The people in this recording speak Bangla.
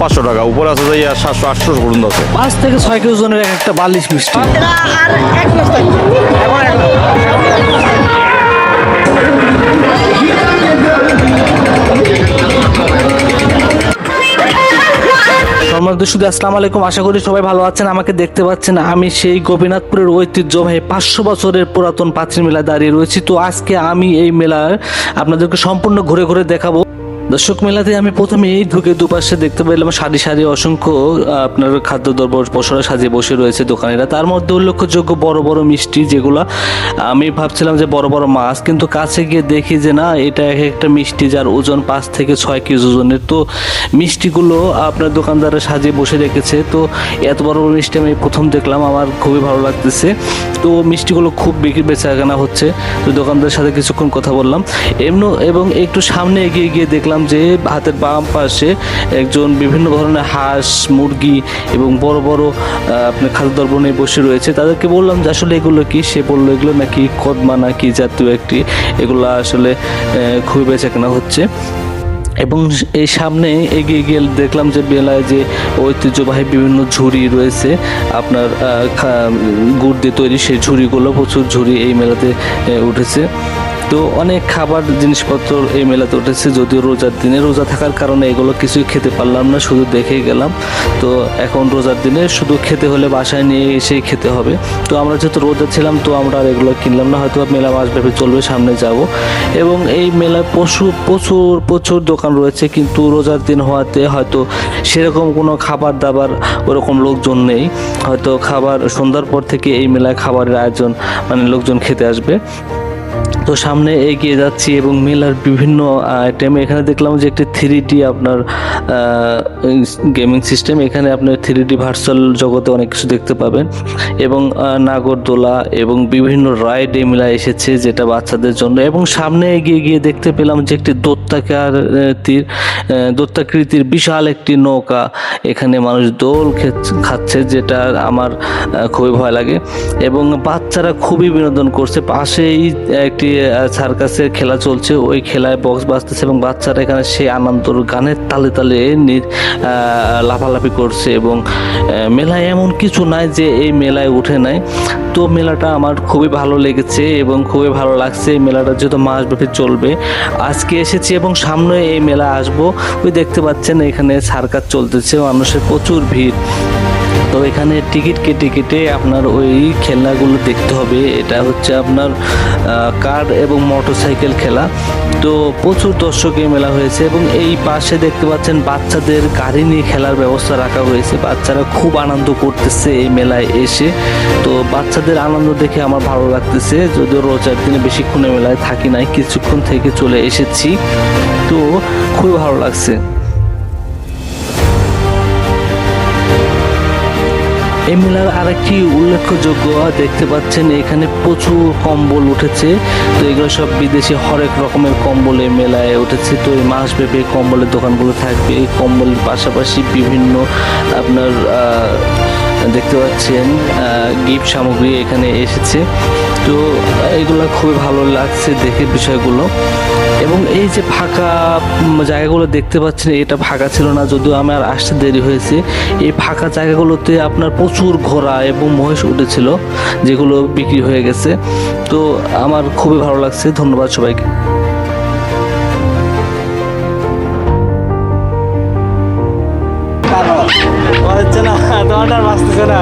500 টাকা, উপরে আছে যাই 700-800 পর্যন্ত আছে। 5 থেকে 6 কেজি ওজনের একটা বালিশ মিষ্টি। শুধু আসসালামু আলাইকুম, আশা করি সবাই ভালো আছেন। আমাকে দেখতে পাচ্ছেন, আমি সেই গোপীনাথপুরের ঐতিহ্যবাহী 500 বছরের পুরাতন পাঁচিল মেলায় দাঁড়িয়ে রয়েছি। তো আজকে আমি এই মেলার আপনাদেরকে সম্পূর্ণ ঘুরে ঘুরে দেখাবো। দর্শক, মেলাতে আমি প্রথমেই ঢুকে দুপাশে দেখতে পেলাম সারি সারি অসংখ্য আপনার খাদ্যদ্রব্য পসরা সাজিয়ে বসে রয়েছে দোকানিরা। তার মধ্যে উল্লেখযোগ্য বড় বড় মিষ্টি, যেগুলো আমি ভাবছিলাম যে বড় বড় মাছ, কিন্তু কাছে গিয়ে দেখি যে না, এটা এক একটা মিষ্টি যার ওজন 5 থেকে 6 কেজি ওজনের। তো মিষ্টিগুলো আপনার দোকানদাররা সাজিয়ে বসে রেখেছে। তো এত বড় বড় মিষ্টি আমি প্রথম দেখলাম, আমার খুবই ভালো লাগতেছে। তো মিষ্টিগুলো খুব বিক্রি বেচা কেনা হচ্ছে। তো দোকানদারের সাথে কিছুক্ষণ কথা বললাম এবং একটু সামনে এগিয়ে গিয়ে দেখলাম যে হাতের বাম পাশে একজন বিভিন্ন ধরনের হাঁস, মুরগি এবং বড় বড় আপনার খাদ্যদ্রব্য নিয়ে বসে রয়েছে। তাদেরকে বললাম যে আসলে এগুলো কি, সে বললো এগুলো নাকি কদমা নাকি জাতীয় একটি, এগুলো আসলে খুবই বেচা কেনা হচ্ছে। এবং এই সামনে এগিয়ে গিয়ে দেখলাম যে মেলায় যে ঐতিহ্যবাহী বিভিন্ন ঝুড়ি রয়েছে আপনার গুড় দিয়ে তৈরি, সেই ঝুড়িগুলো, প্রচুর ঝুড়ি এই মেলাতে উঠেছে। তো অনেক খাবার জিনিসপত্র এই মেলাতে উঠেছে। যদিও রোজার দিনে, রোজা থাকার কারণে এগুলো কিছুই খেতে পারলাম না, শুধু দেখেই গেলাম। তো এখন রোজার দিনে শুধু খেতে হলে বাসায় নিয়ে এসেই খেতে হবে। তো আমরা যেহেতু রোজা ছিলাম, তো আমরা আর এগুলো কিনলাম না, হয়তো মেলা মাসব্যাপী চলবে, সামনে যাব। এবং এই মেলায় প্রচুর প্রচুর দোকান রয়েছে, কিন্তু রোজার দিন হওয়াতে হয়তো সেরকম কোনো খাবার দাবার ওরকম লোকজন নেই। হয়তো খাবার সন্ধ্যার পর থেকে এই মেলায় খাবারের আয়োজন, মানে লোকজন খেতে আসবে। তো সামনে এগিয়ে যাচ্ছি এবং মেলার বিভিন্ন আইটেম, এখানে দেখলাম যে একটি 3D আপনার গেমিং সিস্টেম। এখানে আপনার 3D ভার্চুয়াল জগতে অনেক কিছু দেখতে পাবেন এবং নাগরদোলা এবং বিভিন্ন রাইড এই মেলায় এসেছে, যেটা বাচ্চাদের জন্য। এবং সামনে এগিয়ে গিয়ে দেখতে পেলাম যে একটি দৈত্যাকৃতির বিশাল একটি নৌকা, এখানে মানুষ দোল খাচ্ছে, যেটা আমার খুবই ভয় লাগে। এবং বাচ্চারা খুবই বিনোদন করছে। পাশেই একটি সার্কাসের খেলা চলছে, ওই খেলায় বক্স বাজতেছে এবং বাচ্চারা এখানে সেই আনন্দর গানের তালে তালে লাফালাফি করছে। এবং মেলায় এমন কিছু নাই যে এই মেলায় উঠে নাই। তো মেলাটা আমার খুবই ভালো লেগেছে এবং খুবই ভালো লাগছে। এই মেলাটা যেহেতু মাসব্যাপী চলবে, আজকে এসেছি এবং সামনে এই মেলা আসবো। ওই দেখতে পাচ্ছেন এখানে সার্কাস চলতেছে, মানুষের প্রচুর ভিড়। তো এখানে টিকিট কেটে আপনার ওই খেলনাগুলো দেখতে হবে। এটা হচ্ছে আপনার কার এবং মোটরসাইকেল খেলা। তো প্রচুর দর্শক এই মেলা হয়েছে এবং এই পাশে দেখতে পাচ্ছেন বাচ্চাদের গাড়ি নিয়ে খেলার ব্যবস্থা রাখা হয়েছে। বাচ্চারা খুব আনন্দ করতেছে এই মেলায় এসে। তো বাচ্চাদের আনন্দ দেখে আমার ভালো লাগতেছে। যদিও রোজার দিনে বেশিক্ষণ মেলায় থাকি নাই, কিছুক্ষণ থেকে চলে এসেছি, তো খুবই ভালো লাগছে। এই মেলার আরেকটি উল্লেখযোগ্য দেখতে পাচ্ছেন, এখানে প্রচুর কম্বল উঠেছে। তো এগুলো সব বিদেশি হরেক রকমের কম্বল এই মেলায় উঠেছে। তো এই মাসব্যাপী কম্বলের দোকানগুলো থাকবে। এই কম্বলের পাশাপাশি বিভিন্ন আপনার দেখতে পাচ্ছেন গিফট সামগ্রী এখানে এসেছে। তো এগুলো খুবই ভালো লাগছে দেখে বিষয়গুলো। এবং এই যে ফাঁকা জায়গাগুলো দেখতে পাচ্ছেন, এটা ফাঁকা ছিল না, যদিও আমার আসতে দেরি হয়েছে। এই ফাঁকা জায়গাগুলোতে আপনার প্রচুর ঘোড়া এবং মহিষ উঠেছিল, যেগুলো বিক্রি হয়ে গেছে। তো আমার খুবই ভালো লাগছে। ধন্যবাদ সবাইকে। না তোমার বাঁচতেছে না।